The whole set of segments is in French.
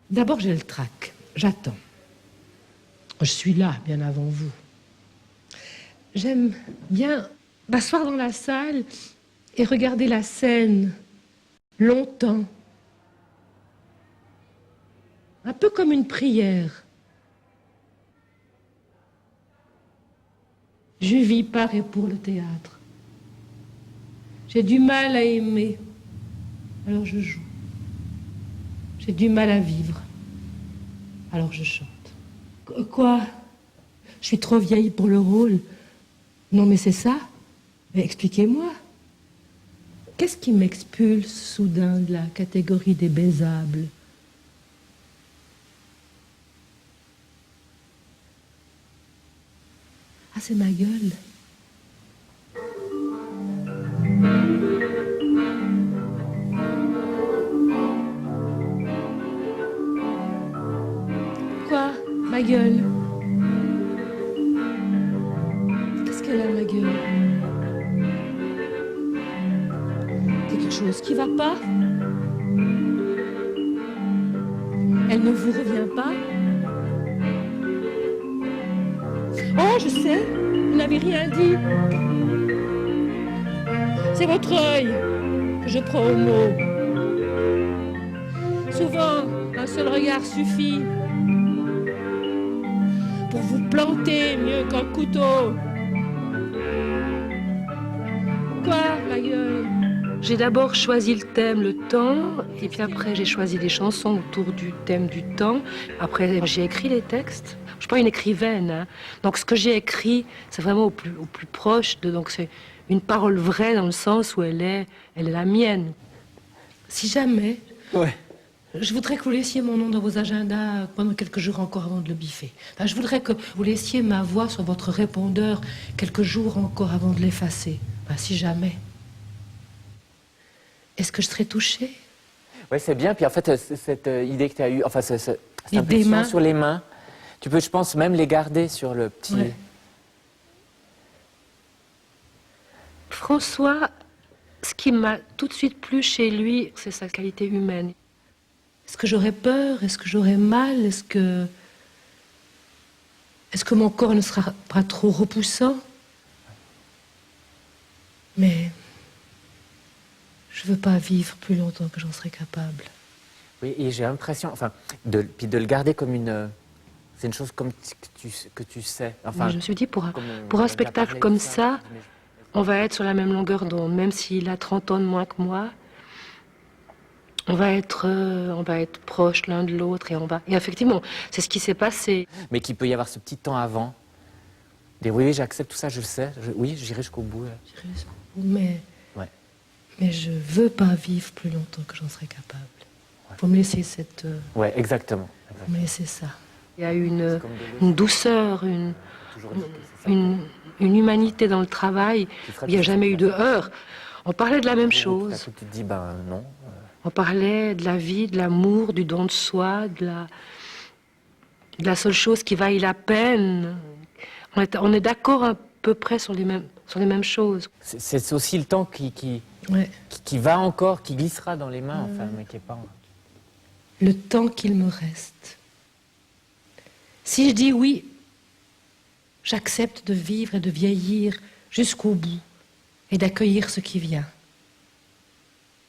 D'abord, j'ai le trac. J'attends. Je suis là, bien avant vous. J'aime bien m'asseoir dans la salle et regarder la scène longtemps. Un peu comme une prière. Je vis par et pour le théâtre. J'ai du mal à aimer, alors je joue. J'ai du mal à vivre, alors je chante. Quoi? Je suis trop vieille pour le rôle? Non, mais c'est ça? Mais expliquez-moi. Qu'est-ce qui m'expulse soudain de la catégorie des baisables? Ah, c'est ma gueule. Quoi? Ma gueule? Qu'est-ce qu'elle a, ma gueule? Quelque chose qui va pas? Elle ne vous revient pas? Oh, je sais, vous n'avez rien dit. C'est votre œil que je prends au mot. Souvent, un seul regard suffit pour vous planter mieux qu'un couteau. Quoi, ma gueule? J'ai d'abord choisi le thème, le temps, et puis après j'ai choisi des chansons autour du thème du temps. Après j'ai écrit les textes. Je suis pas une écrivaine, hein. Donc ce que j'ai écrit, c'est vraiment au plus proche de. Donc c'est une parole vraie dans le sens où elle est la mienne. Si jamais, je voudrais que vous laissiez mon nom dans vos agendas pendant quelques jours encore avant de le biffer. Enfin, je voudrais que vous laissiez ma voix sur votre répondeur quelques jours encore avant de l'effacer. Enfin, si jamais. Est-ce que je serais touchée? Oui, c'est bien. Puis en fait, cette idée que tu as eue, enfin, cette Des mains. impression sur les mains, tu peux, je pense, même les garder sur le petit... Ouais. François, ce qui m'a tout de suite plu chez lui, c'est sa qualité humaine. Est-ce que j'aurais peur? Est-ce que j'aurais mal? Est-ce que mon corps ne sera pas trop repoussant? Mais je veux pas vivre plus longtemps que j'en serais capable. Oui, et j'ai l'impression, enfin, puis de le garder comme une... C'est une chose comme que tu sais. Enfin, mais je me suis dit, pour un on spectacle a comme parlé de ça, on va être sur la même longueur d'onde, même s'il a 30 ans de moins que moi. On va être proches l'un de l'autre et effectivement, c'est ce qui s'est passé. Mais qu'il peut y avoir ce petit temps avant. Dire oui, j'accepte tout ça, je le sais. Oui, j'irai jusqu'au bout. J'irai jusqu'au bout, mais je veux pas vivre plus longtemps que j'en serais capable. Faut me laisser cette... Ouais, exactement. Faut me laisser ça. Il y a une douceur, une humanité dans le travail. Il n'y a jamais eu de heurts. On parlait de la même chose. Tu te dis, ben non. On parlait de la vie, de l'amour, du don de soi, de la seule chose qui vaille la peine. On est d'accord à peu près sur les mêmes choses. C'est aussi le temps qui va encore, qui glissera dans les mains, enfin, mais qui est pas... Le temps qu'il me reste. Si je dis oui, j'accepte de vivre et de vieillir jusqu'au bout et d'accueillir ce qui vient.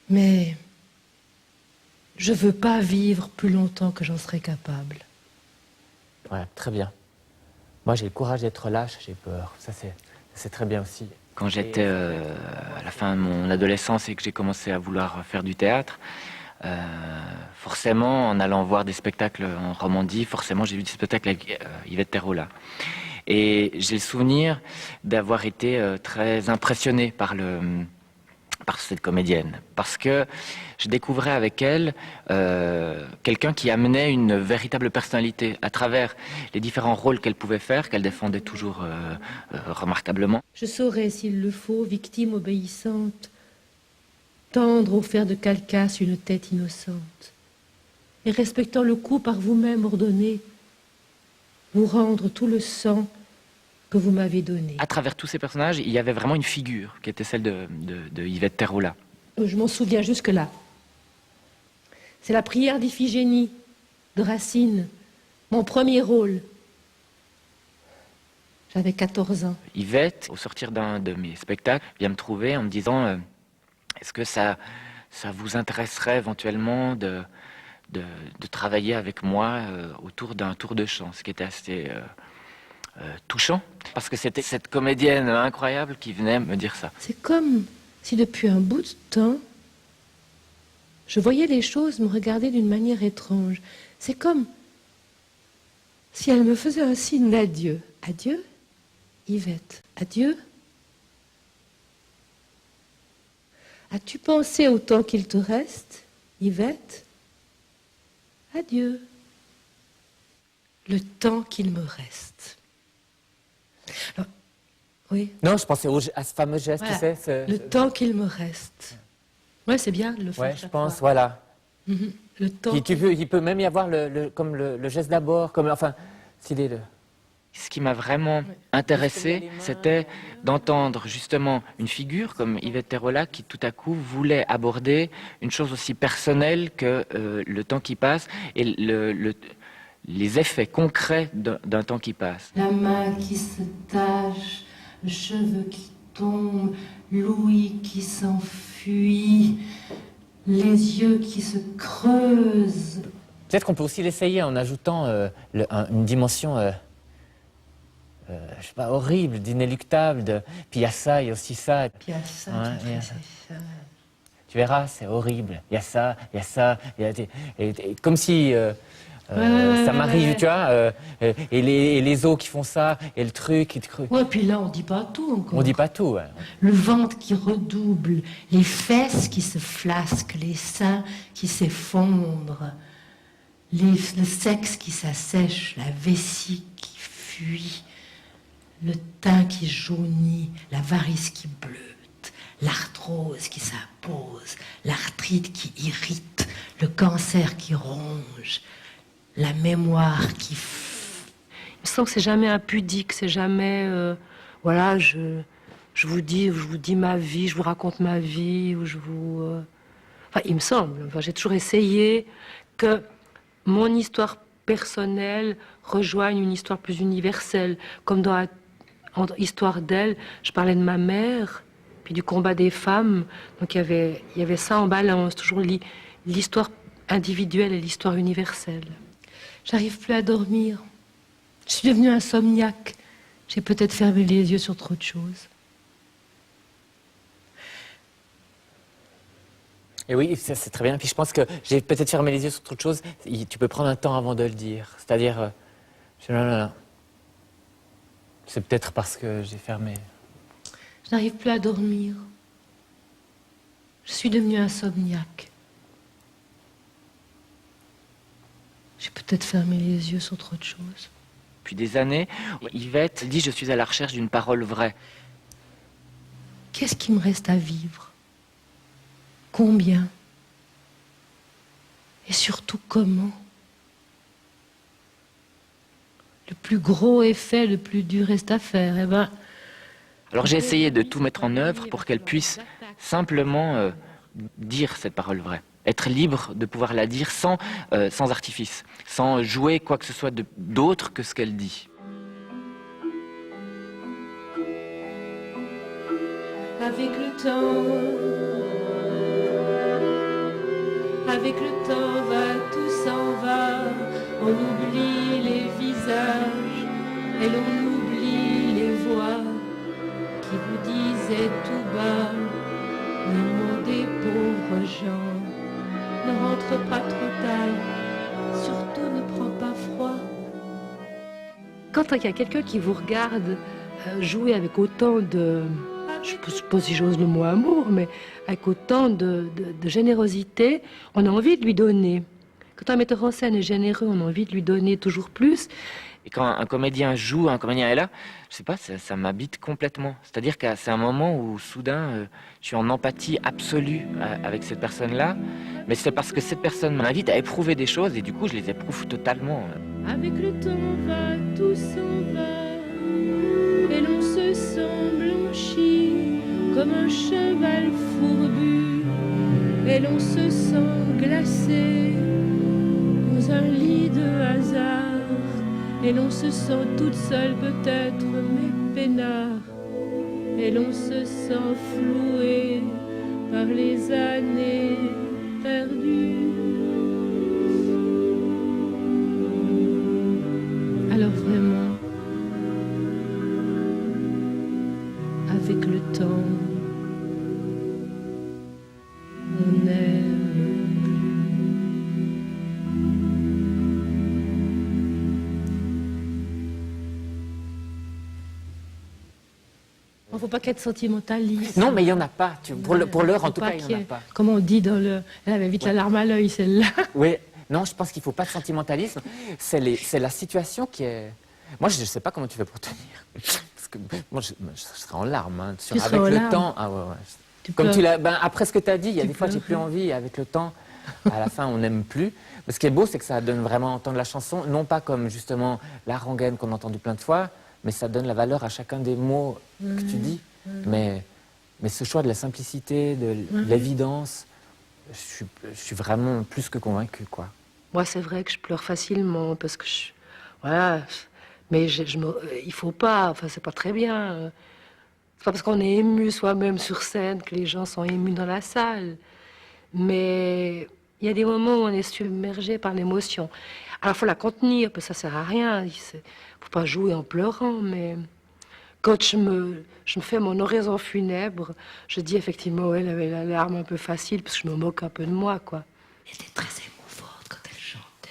Mais je veux pas vivre plus longtemps que j'en serais capable. Ouais, très bien. Moi, j'ai le courage d'être lâche, j'ai peur. Ça, c'est très bien aussi. Quand j'étais à la fin de mon adolescence et que j'ai commencé à vouloir faire du théâtre, forcément, en allant voir des spectacles en Romandie, forcément, j'ai vu des spectacles avec Yvette Terrola. Et j'ai le souvenir d'avoir été très impressionné par cette comédienne, parce que je découvrais avec elle quelqu'un qui amenait une véritable personnalité à travers les différents rôles qu'elle pouvait faire, qu'elle défendait toujours remarquablement. Je saurais, s'il le faut, victime obéissante, tendre au fer de calcasse une tête innocente, et respectant le coup par vous-même ordonné, vous rendre tout le sang que vous m'avez donné. À travers tous ces personnages, il y avait vraiment une figure qui était celle de Yvette Terrola. Je m'en souviens jusque-là. C'est la prière d'Iphigénie de Racine, mon premier rôle. J'avais 14 ans. Yvette, au sortir d'un de mes spectacles, vient me trouver en me disant est-ce que ça vous intéresserait éventuellement de travailler avec moi autour d'un tour de chant, ce qui était assez touchant, parce que c'était cette comédienne incroyable qui venait me dire ça. C'est comme si depuis un bout de temps, je voyais les choses me regarder d'une manière étrange. C'est comme si elle me faisait un signe d'adieu. Adieu, Yvette. Adieu. As-tu pensé au temps qu'il te reste, Yvette? Adieu. Le temps qu'il me reste. Alors, oui. Non, je pensais à ce fameux geste, Voilà. tu sais. Le temps qu'il me reste. Ouais, c'est bien de le faire. Ouais, je chaque pense, fois. voilà. Le temps. Il peut même y avoir comme le geste d'abord, comme, enfin, s'il est le... Ce qui m'a vraiment intéressé, c'était d'entendre justement une figure comme Yvette Terrola qui tout à coup voulait aborder une chose aussi personnelle que le temps qui passe et les effets concrets d'un temps qui passe. La main qui se tache, le cheveu qui tombe, l'ouïe qui s'enfuit, les yeux qui se creusent. Peut-être qu'on peut aussi l'essayer en ajoutant une dimension, je sais pas, horrible, d'inéluctable. Puis il y a ça, il y a aussi ça. Puis à ça, Ouais, tu il y a fais ça. Tu verras, c'est horrible. Il y a ça, il y a ça. Et comme si ça m'arrive, tu vois. Et les os qui font ça, et le truc. Ouais, puis là, on dit pas tout encore. On dit pas tout. Ouais. Le ventre qui redouble, les fesses qui se flasquent, les seins qui s'effondrent, le sexe qui s'assèche, la vessie qui fuit, le teint qui jaunit, la varice qui bleute, l'arthrose qui s'impose, l'arthrite qui irrite, le cancer qui ronge, la mémoire qui... Il me semble que c'est jamais impudique, c'est jamais... voilà, je vous dis ma vie, je vous raconte ma vie, ou je vous... Enfin, il me semble, enfin, j'ai toujours essayé que mon histoire personnelle rejoigne une histoire plus universelle. Comme dans Histoire d'elle, je parlais de ma mère, puis du combat des femmes. Donc il y avait ça en balance, toujours l'histoire individuelle et l'histoire universelle. J'arrive plus à dormir. Je suis devenue insomniaque. J'ai peut-être fermé les yeux sur trop de choses. Et oui, c'est très bien. Puis je pense que j'ai peut-être fermé les yeux sur trop de choses. Tu peux prendre un temps avant de le dire. C'est-à-dire, non. C'est peut-être parce que j'ai fermé. Je n'arrive plus à dormir. Je suis devenue insomniaque. J'ai peut-être fermé les yeux sur trop de choses. Depuis des années, Yvette dit « Je suis à la recherche d'une parole vraie ». Qu'est-ce qui me reste à vivre? Combien? Et surtout comment? Le plus gros est fait, le plus dur reste à faire. Eh ben, Alors j'ai essayé de tout mettre en œuvre pour qu'elle puisse simplement dire cette parole vraie. Être libre de pouvoir la dire sans artifice, sans jouer quoi que ce soit d'autre que ce qu'elle dit. avec le temps tout s'en va, on oublie les visages et l'on oublie les voix qui vous disaient tout bas, le mot des pauvres gens, ne rentre pas trop tard, surtout ne prends pas froid. Quand il y a quelqu'un qui vous regarde jouer avec autant de... Je ne sais pas si j'ose le mot amour, mais avec autant de générosité, on a envie de lui donner. Quand un metteur en scène est généreux, on a envie de lui donner toujours plus. Et quand un comédien joue, un comédien est là, je sais pas, ça m'habite complètement. C'est-à-dire que c'est un moment où soudain, je suis en empathie absolue avec cette personne-là, mais c'est parce que cette personne m'invite à éprouver des choses et du coup, je les éprouve totalement. Avec le temps tout s'en va, et l'on se sent blanchi comme un cheval fourbu, et l'on se sent glacé dans un lit de Et l'on se sent toute seule peut-être, mais peinard. Et l'on se sent floué par les années perdues. Alors vraiment, avec le temps, on n'aime plus. Il ne faut pas qu'être sentimentaliste. Non, mais il n'y en a pas. Pour l'heure, en tout cas, il n'y en a pas. Comme on dit dans le... Elle avait vite la larme à l'œil, celle-là. Oui, non, je pense qu'il ne faut pas de sentimentalisme. C'est la situation qui est... Moi, je ne sais pas comment tu fais pour tenir. Parce que moi, je serais en larmes. Hein, avec le temps. Ah, ouais. Comme tu l'as, après ce que tu as dit, il y a des fois, j'ai plus envie. Avec le temps, à la fin, on n'aime plus. Mais ce qui est beau, c'est que ça donne vraiment à entendre la chanson, non pas comme justement la rengaine qu'on a entendue plein de fois, mais ça donne la valeur à chacun des mots que tu dis. Mais ce choix de la simplicité, de l'évidence, je suis vraiment plus que convaincu, quoi. Moi, c'est vrai que je pleure facilement parce que voilà, mais il faut pas. Enfin, c'est pas très bien. C'est pas parce qu'on est ému soi-même sur scène que les gens sont émus dans la salle. Mais il y a des moments où on est submergé par l'émotion. Alors, il faut la contenir, parce que ça sert à rien. Il faut pas jouer en pleurant, mais quand je me fais mon oraison funèbre, je dis effectivement, elle avait la larme un peu facile, parce que je me moque un peu de moi, quoi. Elle était très émouvante quand elle chantait.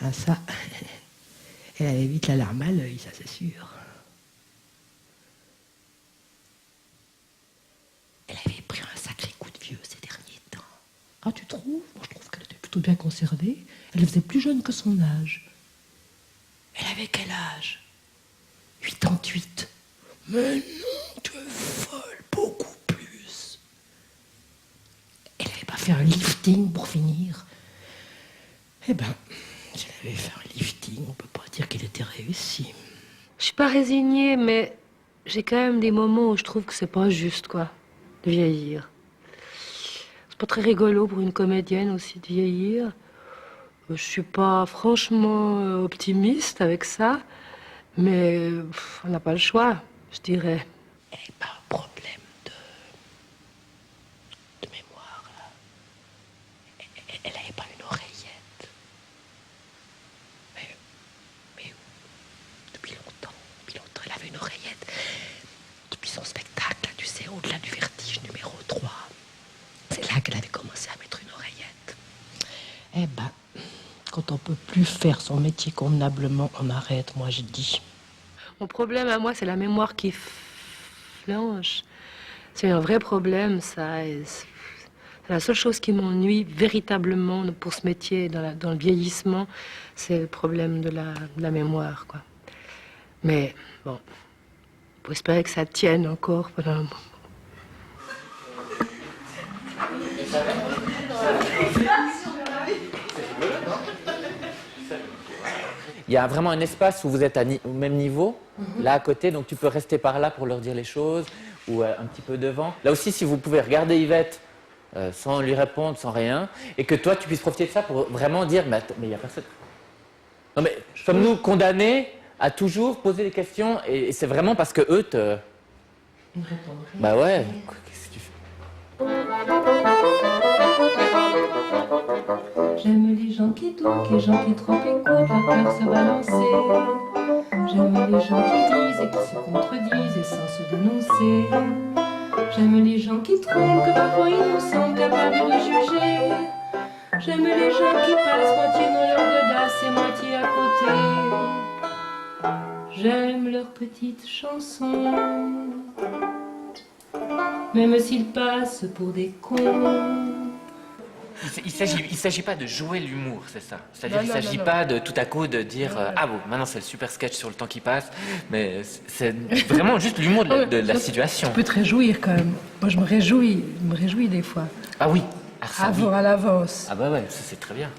Ah, ça, elle avait vite la larme à l'œil, ça c'est sûr. Elle avait pris un sacré coup de vieux ces derniers temps. Ah, tu trouves? Moi, je trouve qu'elle était plutôt bien conservée. Elle faisait plus jeune que son âge. Elle avait quel âge? 88. Mais non, tu es folle, beaucoup plus. Elle n'avait pas fait un lifting pour finir. Eh ben, si elle avait fait un lifting, on peut pas dire qu'elle était réussie. Je suis pas résignée, mais j'ai quand même des moments où je trouve que c'est pas juste, quoi, de vieillir. C'est pas très rigolo pour une comédienne aussi de vieillir. Je suis pas franchement optimiste avec ça. Mais on n'a pas le choix, je dirais. Elle n'avait pas un problème de mémoire, là. Elle n'avait pas une oreillette. Mais depuis longtemps, elle avait une oreillette. Depuis son spectacle, là, tu sais, au-delà du vertige numéro 3. C'est là qu'elle avait commencé à mettre une oreillette. Eh ben, quand on peut plus faire son métier convenablement, on arrête, moi je dis. Mon problème à moi, c'est la mémoire qui flanche. C'est un vrai problème, ça. C'est la seule chose qui m'ennuie véritablement pour ce métier, dans le vieillissement, c'est le problème de la mémoire, quoi. Mais bon, pour espérer que ça tienne encore pendant un moment. Il y a vraiment un espace où vous êtes au même niveau, là à côté, donc tu peux rester par là pour leur dire les choses, ou un petit peu devant. Là aussi, si vous pouvez regarder Yvette sans lui répondre, sans rien, et que toi, tu puisses profiter de ça pour vraiment dire, mais il n'y a personne. Non mais, sommes-nous condamnés à toujours poser des questions, et c'est vraiment parce que eux te... Bah ouais, qu'est-ce que tu fais? J'aime les gens qui doutent, les gens qui trop écoutent leur cœur se balancer. J'aime les gens qui disent et qui se contredisent et sans se dénoncer. J'aime les gens qui trouvent que parfois ils nous semblent capables de juger. J'aime les gens qui passent moitié dans leur godasse et moitié à côté. J'aime leurs petites chansons, même s'ils passent pour des cons. Il s'agit pas de jouer l'humour, c'est ça. C'est-à-dire qu'il ne s'agit pas de tout à coup de dire ah bon, maintenant c'est le super sketch sur le temps qui passe, mais c'est vraiment juste l'humour de la situation. Tu peux te réjouir quand même. Moi je me réjouis des fois. Ah oui. À l'avance. Ah bah ouais, ça c'est très bien.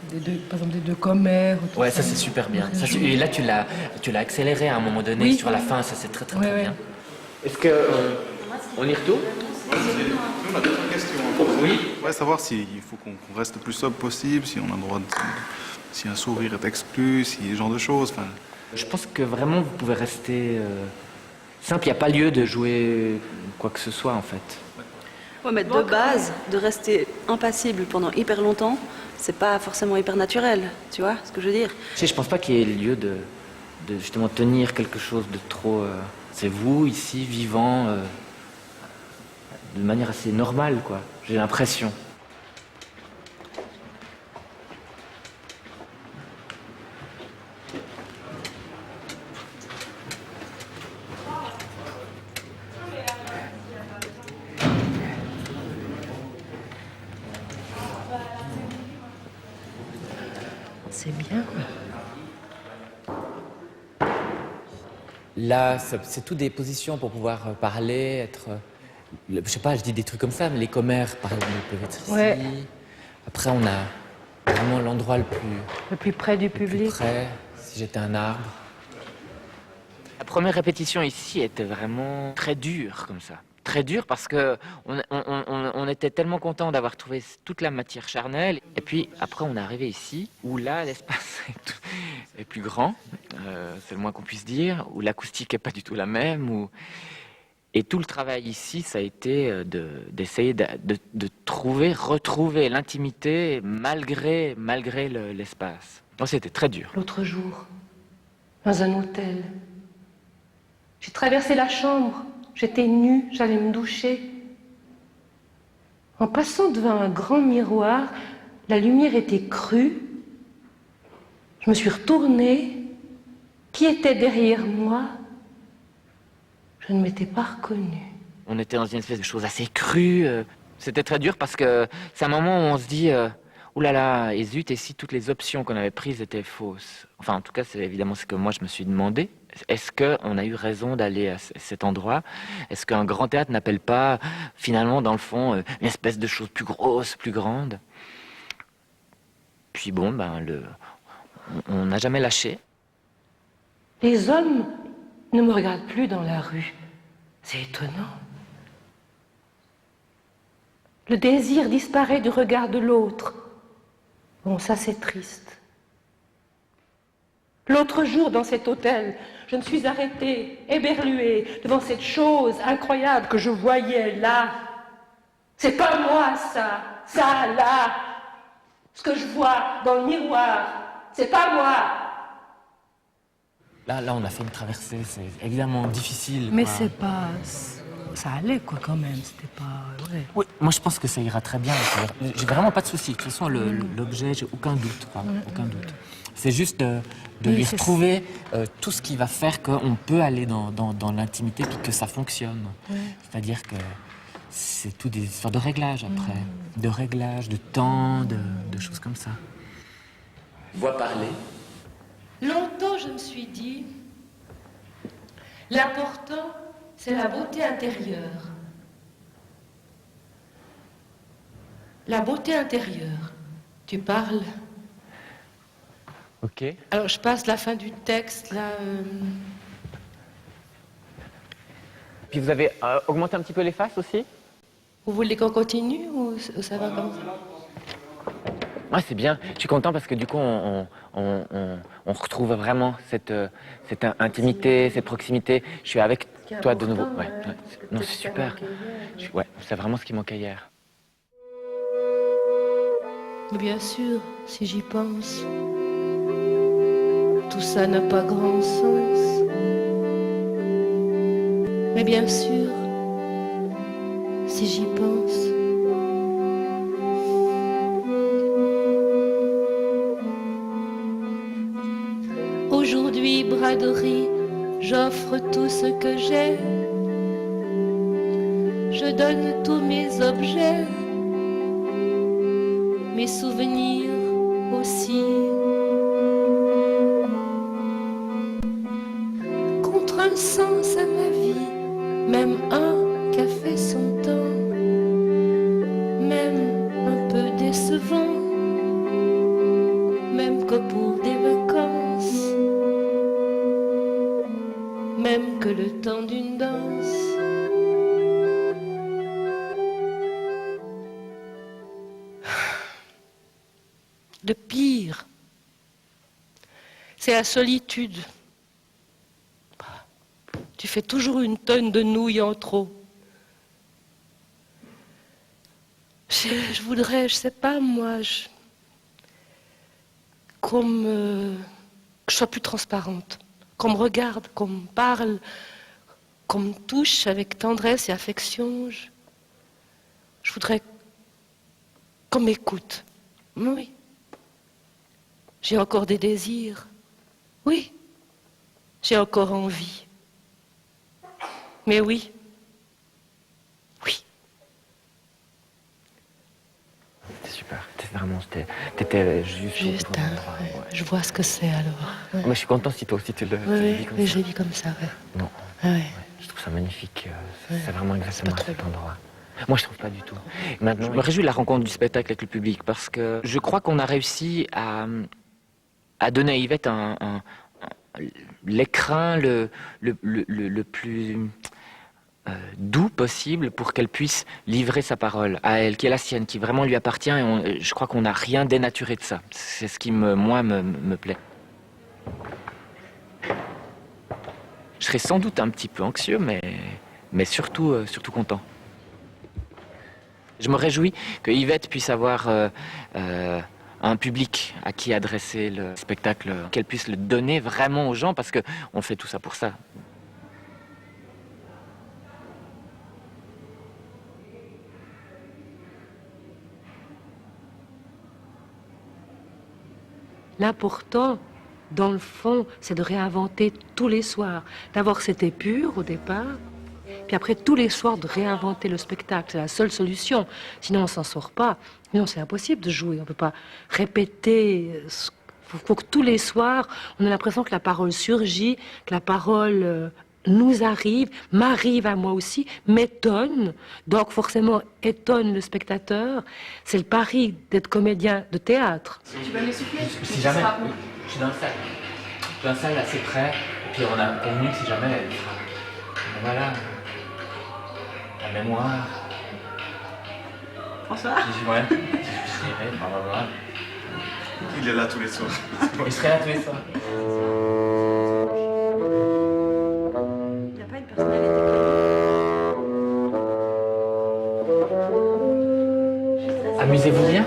Par exemple des deux commères. Ouais, ça c'est super bien. Ça, et là tu l'as accéléré à un moment donné, sur la fin, ça c'est très bien. Est-ce que on y retourne? Nous, on a d'autres questions. Oui. On va savoir s'il faut qu'on reste le plus sobre possible, si on a le droit si un sourire est exclu, si ce genre de choses. Enfin... Je pense que vraiment vous pouvez rester simple, il n'y a pas lieu de jouer quoi que ce soit en fait. Ouais, mais de base, de rester impassible pendant hyper longtemps, c'est pas forcément hyper naturel, tu vois ce que je veux dire? Je pense pas qu'il y ait lieu de justement tenir quelque chose de trop... c'est vous ici, vivant, de manière assez normale quoi, j'ai l'impression. C'est bien. Là, c'est tout des positions pour pouvoir parler, être... je sais pas, je dis des trucs comme ça, mais les commères, par exemple, peuvent être ici. Ouais. Après, on a vraiment l'endroit Le plus près du le plus public. près, si j'étais un arbre. La première répétition ici était vraiment très dure comme ça. Très dure parce que on était tellement content d'avoir trouvé toute la matière charnelle. Et puis après on est arrivé ici où là l'espace est plus grand, c'est le moins qu'on puisse dire, où l'acoustique est pas du tout la même. Et tout le travail ici, ça a été d'essayer de retrouver l'intimité malgré l'espace. Donc c'était très dur. L'autre jour, dans un hôtel, j'ai traversé la chambre. J'étais nue, j'allais me doucher. En passant devant un grand miroir, la lumière était crue. Je me suis retournée. Qui était derrière moi? Je ne m'étais pas reconnue. On était dans une espèce de chose assez crue. C'était très dur parce que c'est un moment où on se dit ouh là là, et zut, et si toutes les options qu'on avait prises étaient fausses? Enfin, en tout cas, c'est évidemment ce que moi je me suis demandé. Est-ce qu'on a eu raison d'aller à cet endroit? Est-ce qu'un grand théâtre n'appelle pas, finalement, dans le fond, une espèce de chose plus grosse, plus grande? Puis bon, on n'a jamais lâché. Les hommes ne me regardent plus dans la rue. C'est étonnant. Le désir disparaît du regard de l'autre. Bon, ça c'est triste. L'autre jour, dans cet hôtel, je me suis arrêtée, éberluée, devant cette chose incroyable que je voyais là. C'est pas moi, ça, là. Ce que je vois dans le miroir, c'est pas moi. Là, on a fait une traversée, c'est évidemment difficile. Mais quoi. c'est pas... Ça allait, quoi, quand même, c'était pas... Ouais. Oui, moi je pense que ça ira très bien. J'ai vraiment pas de soucis. De toute façon, l'objet, j'ai aucun doute. Quoi, aucun doute. C'est juste de lui retrouver tout ce qui va faire qu'on peut aller dans l'intimité puis que ça fonctionne. Ouais. C'est-à-dire que c'est tout des histoires de réglages après. De réglages, de temps, de choses comme ça. Voix parler. Longtemps, je me suis dit, l'important, c'est la beauté intérieure. La beauté intérieure. Tu parles. Ok. Alors, je passe la fin du texte, là... Puis vous avez augmenté un petit peu les faces aussi? Vous voulez qu'on continue ou ça va comme ça? Ouais, c'est bien. Je suis content parce que du coup, on retrouve vraiment cette intimité, cette proximité. Je suis avec toi de nouveau. Ouais. Non, c'est super. Ouais, c'est vraiment ce qui manquait hier. Bien sûr, si j'y pense, tout ça n'a pas grand sens. Mais bien sûr, si j'y pense, aujourd'hui, braderie, j'offre tout ce que j'ai. Je donne tous mes objets, mes souvenirs aussi. Contre un sens à ma vie, même un qui a fait son temps, même un peu décevant, même que pour des vacances, même que le temps d'une danse. Le pire, c'est la solitude. Tu fais toujours une tonne de nouilles en trop. Je voudrais, je sais pas moi, que je sois plus transparente, qu'on me regarde, qu'on me parle, qu'on me touche avec tendresse et affection. Je voudrais qu'on m'écoute. Oui. J'ai encore des désirs. Oui. J'ai encore envie. Mais oui. Oui. C'est super. T'étais juste Ouais. Je vois ce que c'est alors. Ouais. Moi, je suis content si toi aussi tu le vis comme ça. Je l'ai vu comme ça, ouais. Non. Ouais. Je trouve ça magnifique. C'est vraiment exactement à cet endroit. Moi, je trouve pas du tout. Maintenant, je me réjouis de la rencontre du spectacle avec le public parce que je crois qu'on a réussi à donner à Yvette l'écrin le plus doux possible pour qu'elle puisse livrer sa parole à elle, qui est la sienne, qui vraiment lui appartient. Et je crois qu'on n'a rien dénaturé de ça. C'est ce qui, moi, me plaît. Je serais sans doute un petit peu anxieux, mais surtout content. Je me réjouis que Yvette puisse avoir un public à qui adresser le spectacle, qu'elle puisse le donner vraiment aux gens, parce qu'on fait tout ça pour ça. L'important, dans le fond, c'est de réinventer tous les soirs. D'abord, c'était pur au départ. Puis après, tous les soirs, de réinventer le spectacle. C'est la seule solution. Sinon, on s'en sort pas. Sinon, c'est impossible de jouer. On ne peut pas répéter. Il faut que tous les soirs, on ait l'impression que la parole surgit, que la parole nous arrive, m'arrive à moi aussi, m'étonne. Donc, forcément, étonne le spectateur. C'est le pari d'être comédien de théâtre. Tu vas m'essouffler? Si jamais, je suis dans le salle. Je suis dans la salle assez près. Et puis on a convenu que si jamais elle fera. Voilà. La mémoire. François? Ouais. Je dirais, voilà. Il est là tous les soirs. Il serait là tous les soirs. Il n'y a pas une personnalité. Amusez-vous bien.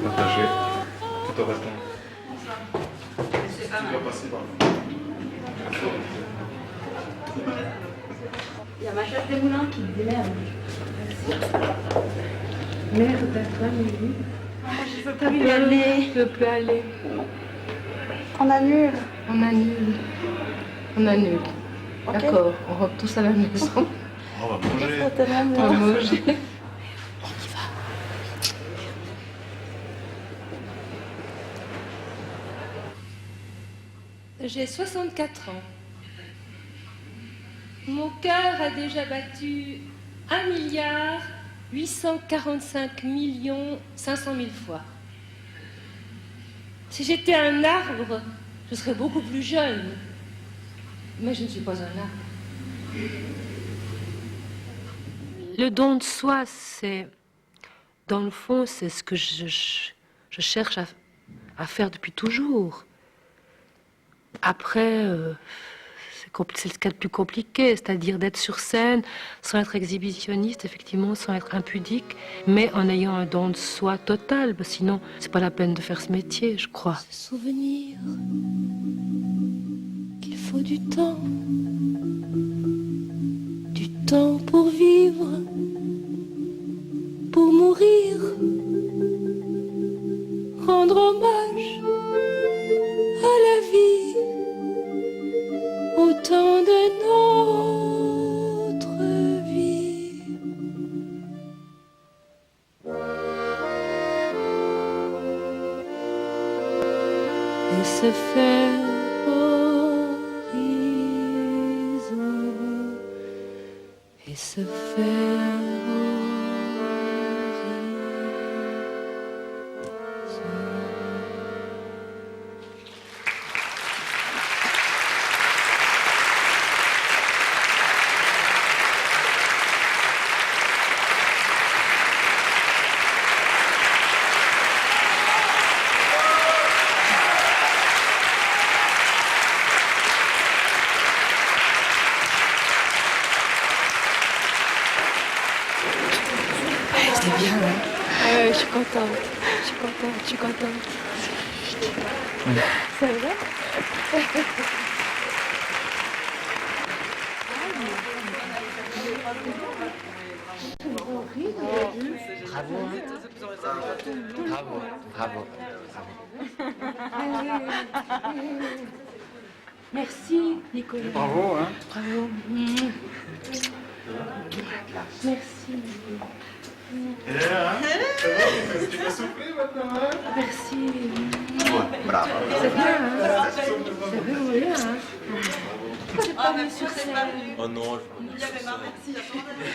Partagez tout en restant. Tu dois passer par là. Il y a ma chef des moulins qui me dit merde. Merde, toi, Mélie. Je veux plus y aller. Je veux plus aller. On annule. On annule. On annule. Okay. D'accord, on rentre tous à la maison. On va manger. C'est tellement On va bien. manger. J'ai 64 ans. Mon cœur a déjà battu 1 845 500 000 fois. Si j'étais un arbre, je serais beaucoup plus jeune. Mais je ne suis pas un arbre. Le don de soi, c'est, dans le fond, c'est ce que je cherche à faire depuis toujours. Après, c'est le cas le plus compliqué, c'est-à-dire d'être sur scène sans être exhibitionniste, effectivement, sans être impudique, mais en ayant un don de soi total, parce que sinon, c'est pas la peine de faire ce métier, je crois. Se souvenir qu'il faut du temps pour vivre, pour mourir, rendre hommage à la vie, au temps de notre vie. Et se faire horizon, et se faire contente. Je suis contente, je suis contente. C'est vrai? Bravo. Bravo. Bravo. Merci, Nicolas. Bravo, hein. Bravo. Merci. Et là, hein? Ça va? Tu vas souffler maintenant, hein? Merci. Ouais, bravo. C'est bien, hein? C'est vraiment bien, hein? C'est pas mis sur scène. Oh non, Il y avait ma merci, attendez.